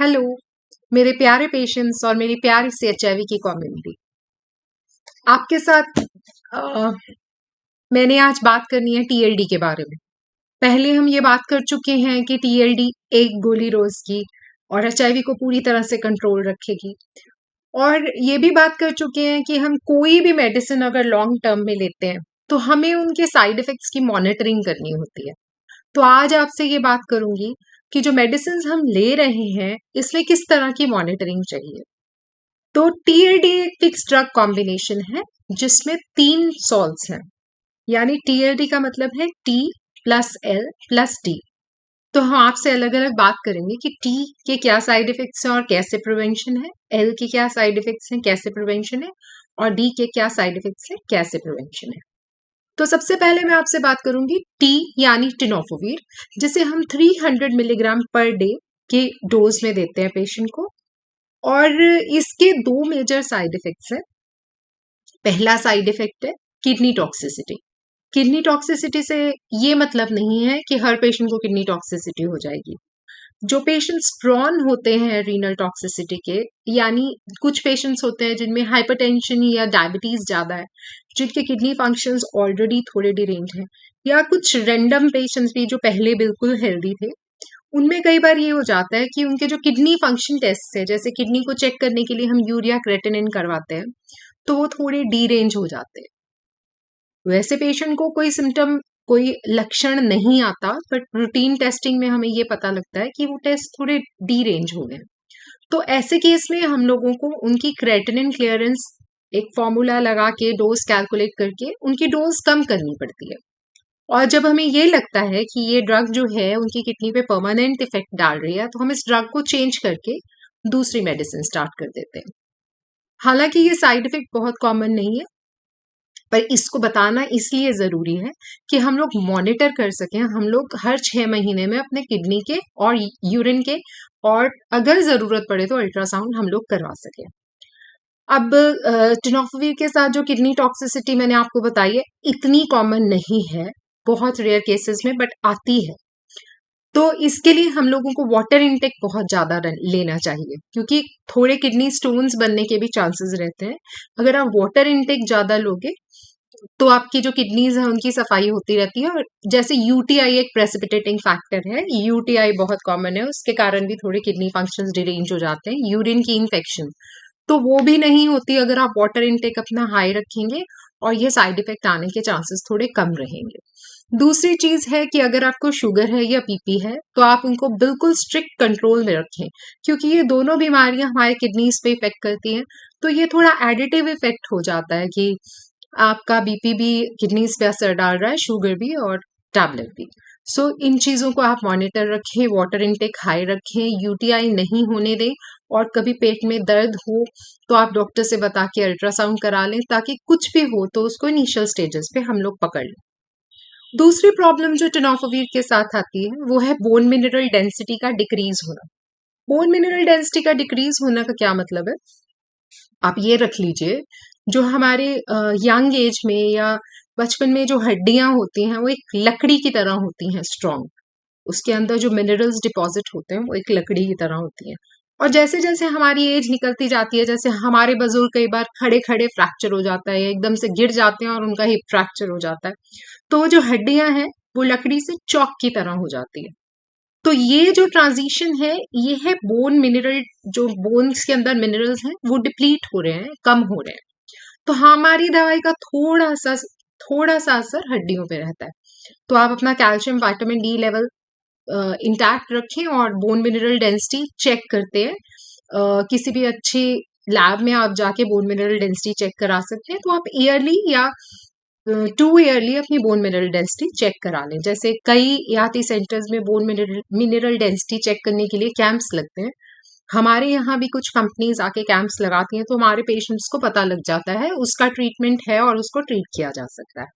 Hello मेरे प्यारे patients और मेरी प्यारी सी एचआईवी की कम्युनिटी। आपके साथ मैंने आज बात करनी है टीएलडी के बारे में। पहले हम ये बात कर चुके हैं कि टीएलडी एक गोली रोज की और एचआईवी को पूरी तरह से कंट्रोल रखेगी, और ये भी बात कर चुके हैं कि हम कोई भी मेडिसिन अगर लॉन्ग टर्म में लेते हैं तो हमें उनके साइड इफेक्ट्स की मॉनिटरिंग करनी होती है। तो आज आपसे ये बात करूंगी कि जो मेडिसिन हम ले रहे हैं इसमें किस तरह की मॉनिटरिंग चाहिए। तो टीएलडी एक फिक्स ड्रग कॉम्बिनेशन है जिसमें 3 सॉल्ट्स हैं, यानी टीएलडी का मतलब है T plus L plus D. तो हम आपसे अलग अलग बात करेंगे कि टी के क्या साइड इफेक्ट्स हैं और कैसे प्रिवेंशन है, एल के क्या साइड इफेक्ट्स हैं कैसे प्रिवेंशन है, और डी के क्या साइड इफेक्ट्स हैं कैसे प्रिवेंशन है। तो सबसे पहले मैं आपसे बात करूंगी टी यानी टिनोफोवीर, जिसे हम 300 मिलीग्राम पर डे के डोज में देते हैं पेशेंट को। और इसके 2 मेजर साइड इफेक्ट्स हैं। पहला साइड इफेक्ट है किडनी टॉक्सिसिटी। किडनी टॉक्सिसिटी से ये मतलब नहीं है कि हर पेशेंट को किडनी टॉक्सिसिटी हो जाएगी। जो पेशेंट्स प्रॉन होते हैं रीनल टॉक्सिसिटी के, यानी कुछ पेशेंट्स होते हैं जिनमें हाइपरटेंशन या डायबिटीज ज्यादा है, जिनके किडनी फंक्शंस ऑलरेडी थोड़े डिरेंज हैं, या कुछ रैंडम पेशेंट्स भी जो पहले बिल्कुल हेल्दी थे, उनमें कई बार ये हो जाता है कि उनके जो किडनी फंक्शन टेस्ट है, जैसे किडनी को चेक करने के लिए हम यूरिया क्रेटिनिन करवाते हैं, तो वो थोड़े डी रेंज हो जाते हैं। वैसे पेशेंट को कोई सिम्टम कोई लक्षण नहीं आता, बट रूटीन टेस्टिंग में हमें ये पता लगता है कि वो टेस्ट थोड़े डी रेंज हो गए। तो ऐसे केस में हम लोगों को उनकी क्रेटिनिन क्लियरेंस एक फॉर्मूला लगा के डोज कैलकुलेट करके उनकी डोज कम करनी पड़ती है। और जब हमें ये लगता है कि ये ड्रग जो है उनकी किडनी पे परमानेंट इफेक्ट डाल रही है, तो हम इस ड्रग को चेंज करके दूसरी मेडिसिन स्टार्ट कर देते हैं। हालांकि ये साइड इफेक्ट बहुत कॉमन नहीं है, पर इसको बताना इसलिए जरूरी है कि हम लोग मॉनिटर कर सकें। हम लोग हर 6 महीने में अपने किडनी के और यूरिन के, और अगर जरूरत पड़े तो अल्ट्रासाउंड हम लोग करवा सकें। अब टिनोफोवीर के साथ जो किडनी टॉक्सिसिटी मैंने आपको बताई है, इतनी कॉमन नहीं है, बहुत रेयर केसेस में बट आती है। तो इसके लिए हम लोगों को वाटर इनटेक बहुत ज्यादा लेना चाहिए, क्योंकि थोड़े किडनी स्टोन्स बनने के भी चांसेस रहते हैं। अगर आप वाटर इनटेक ज्यादा लोगे तो आपकी जो किडनीज है उनकी सफाई होती रहती है। और जैसे यूटीआई एक प्रेसिपिटेटिंग फैक्टर है, यूटीआई बहुत कॉमन है, उसके कारण भी थोड़े किडनी फंक्शंस डिरेंज हो जाते हैं। यूरिन की इन्फेक्शन तो वो भी नहीं होती अगर आप वाटर इनटेक अपना हाई रखेंगे, और ये साइड इफेक्ट आने के चांसेस थोड़े कम रहेंगे। दूसरी चीज है कि अगर आपको शुगर है या बीपी है तो आप उनको बिल्कुल स्ट्रिक्ट कंट्रोल में रखें, क्योंकि ये दोनों बीमारियां हमारे किडनीज पे इफेक्ट करती हैं। तो ये थोड़ा एडिटिव इफेक्ट हो जाता है कि आपका बीपी भी किडनीज पे असर डाल रहा है, शुगर भी और टैबलेट भी। सो इन चीजों को आप मॉनिटर रखें, वाटर इनटेक हाई रखें, यूटीआई नहीं होने दें, और कभी पेट में दर्द हो तो आप डॉक्टर से बता के अल्ट्रासाउंड करा लें, ताकि कुछ भी हो तो उसको इनिशियल स्टेजेस पे हम लोग पकड़ लें। दूसरी प्रॉब्लम जो टिनोफोवीर के साथ आती है वो है बोन मिनरल डेंसिटी का डिक्रीज होना। बोन मिनरल डेंसिटी का डिक्रीज होना का क्या मतलब है, आप ये रख लीजिए, जो हमारे यंग एज में या बचपन में जो हड्डियां होती हैं वो एक लकड़ी की तरह होती हैं, स्ट्रॉन्ग। उसके अंदर जो मिनरल्स डिपॉजिट होते हैं वो एक लकड़ी की तरह होती हैं। और जैसे जैसे हमारी एज निकलती जाती है, जैसे हमारे बुजुर्ग कई बार खड़े खड़े फ्रैक्चर हो जाता है, एकदम से गिर जाते हैं और उनका हिप फ्रैक्चर हो जाता है, तो वो जो हड्डियां हैं वो लकड़ी से चौक की तरह हो जाती है। तो ये जो ट्रांजिशन है ये है बोन मिनरल, जो बोन्स के अंदर मिनरल्स हैं वो डिप्लीट हो रहे हैं, कम हो रहे हैं। तो हमारी दवाई का थोड़ा सा असर हड्डियों पे रहता है। तो आप अपना calcium vitamin D level intact रखें, और बोन मिनरल डेंसिटी चेक करते हैं। किसी भी अच्छी लैब में आप जाके बोन मिनरल डेंसिटी चेक करा सकते हैं। तो आप ईयरली या 2 ईयरली अपनी बोन मिनरल डेंसिटी चेक करा लें। जैसे कई याती सेंटर्स में बोन मिनरल डेंसिटी चेक करने के लिए कैंप्स लगते हैं। हमारे यहाँ भी कुछ कंपनीज आके कैंप्स लगाती हैं, तो हमारे पेशेंट्स को पता लग जाता है, उसका ट्रीटमेंट है और उसको ट्रीट किया जा सकता है।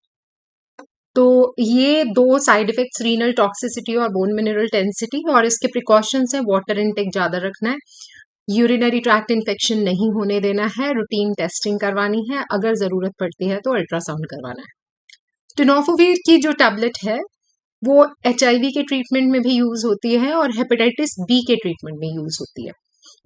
तो ये 2 साइड इफेक्ट्स, रीनल टॉक्सिसिटी और बोन मिनरल डेंसिटी, और इसके प्रिकॉशंस है वाटर इनटेक ज्यादा रखना है, यूरिनरी ट्रैक्ट इन्फेक्शन नहीं होने देना है, रूटीन टेस्टिंग करवानी है, अगर जरूरत पड़ती है तो अल्ट्रासाउंड करवाना है। टिनोफोवीर की जो टैबलेट है वो HIV के ट्रीटमेंट में भी यूज होती है और हेपेटाइटिस बी के ट्रीटमेंट में यूज होती है।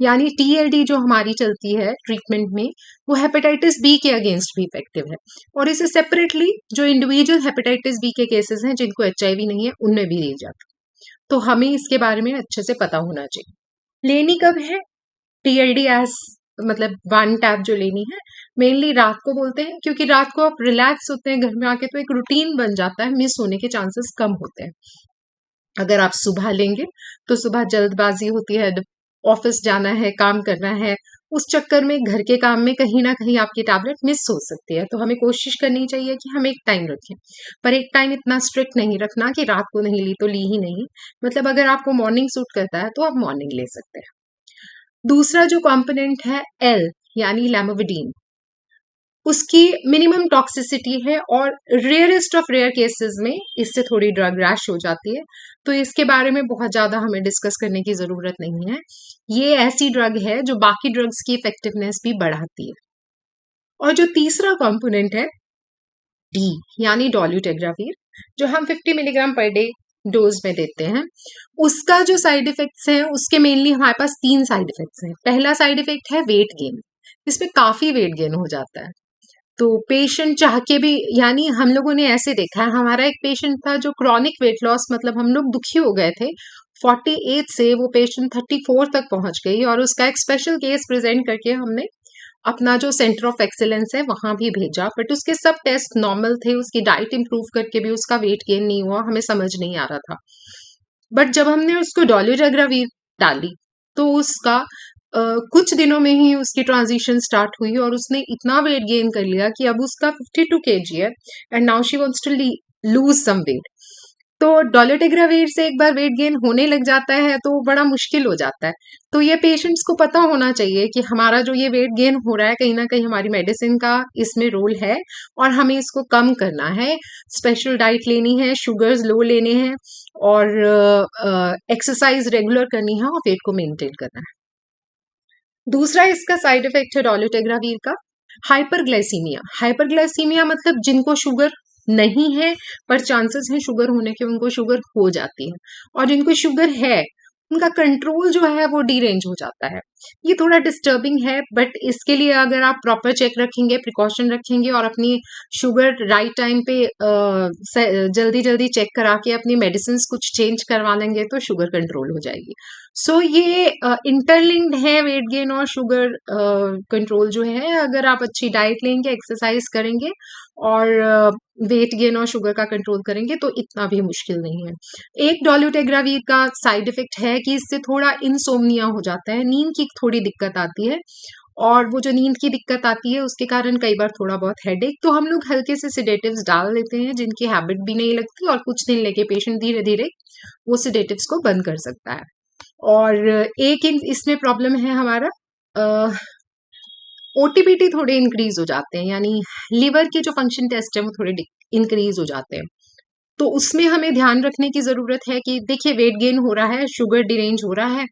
यानी TLD जो हमारी चलती है ट्रीटमेंट में, वो हेपेटाइटिस बी के अगेंस्ट भी इफेक्टिव है। और इसे सेपरेटली जो इंडिविजुअल हेपेटाइटिस बी के केसेस हैं जिनको HIV नहीं है उनमें भी दी जाती है। तो हमें इसके बारे में अच्छे से पता होना चाहिए। लेनी कब है TLD एज मतलब 1 टैब जो लेनी है, मेनली रात को बोलते हैं, क्योंकि रात को आप रिलैक्स होते हैं घर में आके, तो एक रूटीन बन जाता है, मिस होने के चांसेस कम होते हैं। अगर आप सुबह लेंगे तो सुबह जल्दबाजी होती है, ऑफिस जाना है, काम करना है, उस चक्कर में घर के काम में कहीं ना कहीं आपकी टैबलेट मिस हो सकती है। तो हमें कोशिश करनी चाहिए कि हम एक टाइम रखें, पर एक टाइम इतना स्ट्रिक्ट नहीं रखना कि रात को नहीं ली तो ली ही नहीं। मतलब अगर आपको मॉर्निंग सूट करता है तो आप मॉर्निंग ले सकते हैं। दूसरा जो कंपोनेंट है L यानी लैमोविडीन, उसकी मिनिमम टॉक्सिसिटी है और रेयरेस्ट ऑफ रेयर केसेस में इससे थोड़ी ड्रग रैश हो जाती है। तो इसके बारे में बहुत ज़्यादा हमें डिस्कस करने की ज़रूरत नहीं है। ये ऐसी ड्रग है जो बाकी ड्रग्स की इफेक्टिवनेस भी बढ़ाती है। और जो तीसरा कंपोनेंट है D यानी डोलुटेग्रावीर, जो हम 50 मिलीग्राम पर डे डोज में देते हैं, उसका जो साइड इफेक्ट्स हैं उसके मेनली हमारे पास 3 साइड इफेक्ट्स हैं। पहला साइड इफेक्ट है वेट गेन, इसमें काफ़ी वेट गेन हो जाता है। तो पेशेंट चाह के भी, यानी हम लोगों ने ऐसे देखा है, हमारा एक पेशेंट था जो क्रॉनिक वेट लॉस, मतलब हम लोग दुखी हो गए थे, 48 से वो पेशेंट 34 तक पहुंच गई और उसका एक स्पेशल केस प्रेजेंट करके हमने अपना जो सेंटर ऑफ एक्सीलेंस है वहां भी भेजा, बट उसके सब टेस्ट नॉर्मल थे, उसकी डाइट इंप्रूव करके भी उसका वेट गेन नहीं हुआ, हमें समझ नहीं आ रहा था। बट जब हमने उसको डोलुटेग्रावीर डाली तो उसका कुछ दिनों में ही उसकी ट्रांजिशन स्टार्ट हुई और उसने इतना वेट गेन कर लिया कि अब उसका 52 kg है and now she wants to lose some weight. तो डोलुटेग्रावीर से एक बार वेट गेन होने लग जाता है तो बड़ा मुश्किल हो जाता है। तो ये पेशेंट्स को पता होना चाहिए कि हमारा जो ये वेट गेन हो रहा है, कहीं ना कहीं हमारी मेडिसिन का इसमें रोल है और हमें इसको कम करना है। स्पेशल डाइट लेनी है, शुगर्स लो लेने हैं और एक्सरसाइज रेगुलर करनी है और वेट को मेंटेन करना है। दूसरा इसका साइड इफेक्ट है डोलुटेग्रावीर का हाइपरग्लाइसीमिया। हाइपरग्लाइसीमिया मतलब जिनको शुगर नहीं है पर चांसेस हैं शुगर होने के, उनको शुगर हो जाती है, और जिनको शुगर है उनका कंट्रोल जो है वो डीरेंज हो जाता है। ये थोड़ा डिस्टर्बिंग है, बट इसके लिए अगर आप प्रॉपर चेक रखेंगे, प्रिकॉशन रखेंगे और अपनी शुगर राइट टाइम पे जल्दी जल्दी चेक करा के अपनी मेडिसिन कुछ चेंज करवा लेंगे तो शुगर कंट्रोल हो जाएगी। सो ये इंटरलिंक्ड है, वेट गेन और शुगर कंट्रोल जो है। अगर आप अच्छी डाइट लेंगे, एक्सरसाइज करेंगे और वेट गेन और शुगर का कंट्रोल करेंगे तो इतना भी मुश्किल नहीं है। एक डोलुटेग्रावीर का साइड इफेक्ट है कि इससे थोड़ा इंसोम्निया हो जाता है, नींद की थोड़ी दिक्कत आती है, और वो जो नींद की दिक्कत आती है उसके कारण कई बार थोड़ा बहुत हेडेक, तो हम लोग हल्के से सिडेटिव्स डाल देते हैं जिनकी हैबिट भी नहीं लगती, और कुछ दिन लेके पेशेंट धीरे धीरे वो सिडेटिव्स को बंद कर सकता है। और एक इसमें प्रॉब्लम है हमारा, ओटीपीटी थोड़े इंक्रीज हो जाते हैं, यानी लिवर के जो फंक्शन टेस्ट है वो थोड़े इंक्रीज हो जाते हैं। तो उसमें हमें ध्यान रखने की जरूरत है कि देखिए वेट गेन हो रहा है, शुगर डिरेंज हो रहा है,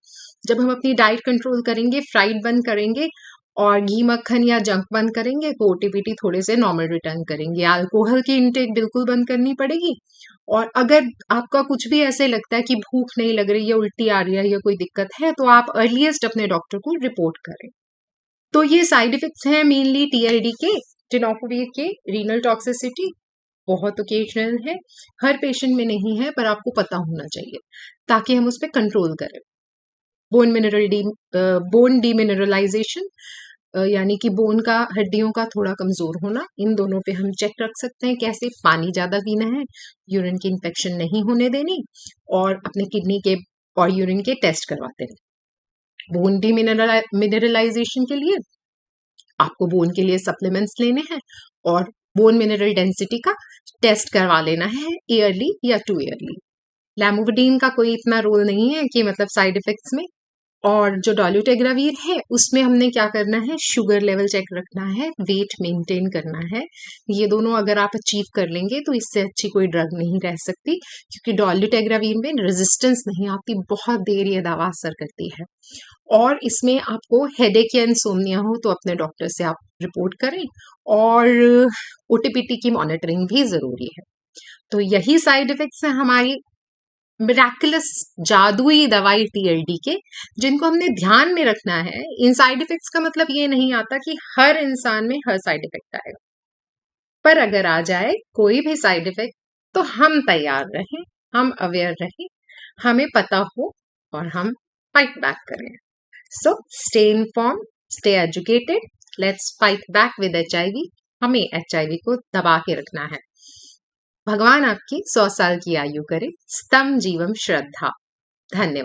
जब हम अपनी डाइट कंट्रोल करेंगे, फ्राइड बंद करेंगे और घी मक्खन या जंक बंद करेंगे तो ओटीपीटी थोड़े से नॉर्मल रिटर्न करेंगे। अल्कोहल की इंटेक बिल्कुल बंद करनी पड़ेगी, और अगर आपका कुछ भी ऐसे लगता है कि भूख नहीं लग रही है, उल्टी आ रही है या कोई दिक्कत है, तो आप अर्लीस्ट अपने डॉक्टर को रिपोर्ट करें। तो ये साइड इफेक्ट्स हैं मेनली टीएलडी के, टेनोफोवीर के। रीनल टॉक्सिसिटी बहुत ओकेजनल है, हर पेशेंट में नहीं है, पर आपको पता होना चाहिए ताकि हम उस पर कंट्रोल करें। बोन डीमिनरलाइजेशन, यानी कि बोन का, हड्डियों का थोड़ा कमजोर होना, इन दोनों पे हम चेक रख सकते हैं। कैसे? पानी ज्यादा पीना है, यूरिन की इन्फेक्शन नहीं होने देनी, और अपने किडनी के और यूरिन के टेस्ट करवाते हैं। बोन डीमिनरलाइजेशन के लिए आपको बोन के लिए सप्लीमेंट्स लेने हैं और बोन मिनरल डेंसिटी का टेस्ट करवा लेना है ईयरली या 2 ईयरली। लैमोविडीन का कोई इतना रोल नहीं है कि मतलब साइड इफेक्ट्स में। और जो डोलुटेग्रावीर है उसमें हमने क्या करना है, शुगर लेवल चेक रखना है, वेट मेंटेन करना है। ये दोनों अगर आप अचीव कर लेंगे तो इससे अच्छी कोई ड्रग नहीं रह सकती, क्योंकि डोलुटेग्रावीर में रेजिस्टेंस नहीं आती, बहुत देर ये दवा असर करती है। और इसमें आपको हेडेक या इंसोम्निया हो तो अपने डॉक्टर से आप रिपोर्ट करें, और ओटीपीटी की मॉनिटरिंग भी जरूरी है। तो यही साइड इफेक्ट्स हैं हमारी मिराकुलस जादुई दवाई टीएलडी के, जिनको हमने ध्यान में रखना है। इन साइड इफेक्ट्स का मतलब ये नहीं आता कि हर इंसान में हर साइड इफेक्ट आएगा, पर अगर आ जाए कोई भी साइड इफेक्ट तो हम तैयार रहें, हम अवेयर रहें, हमें पता हो और हम फाइट बैक करें। So stay inform, stay educated, let's fight back with HIV। हमें HIV को दबा के रखना है। भगवान आपकी 100 साल की आयु करे। स्तम जीवम श्रद्धा। धन्यवाद।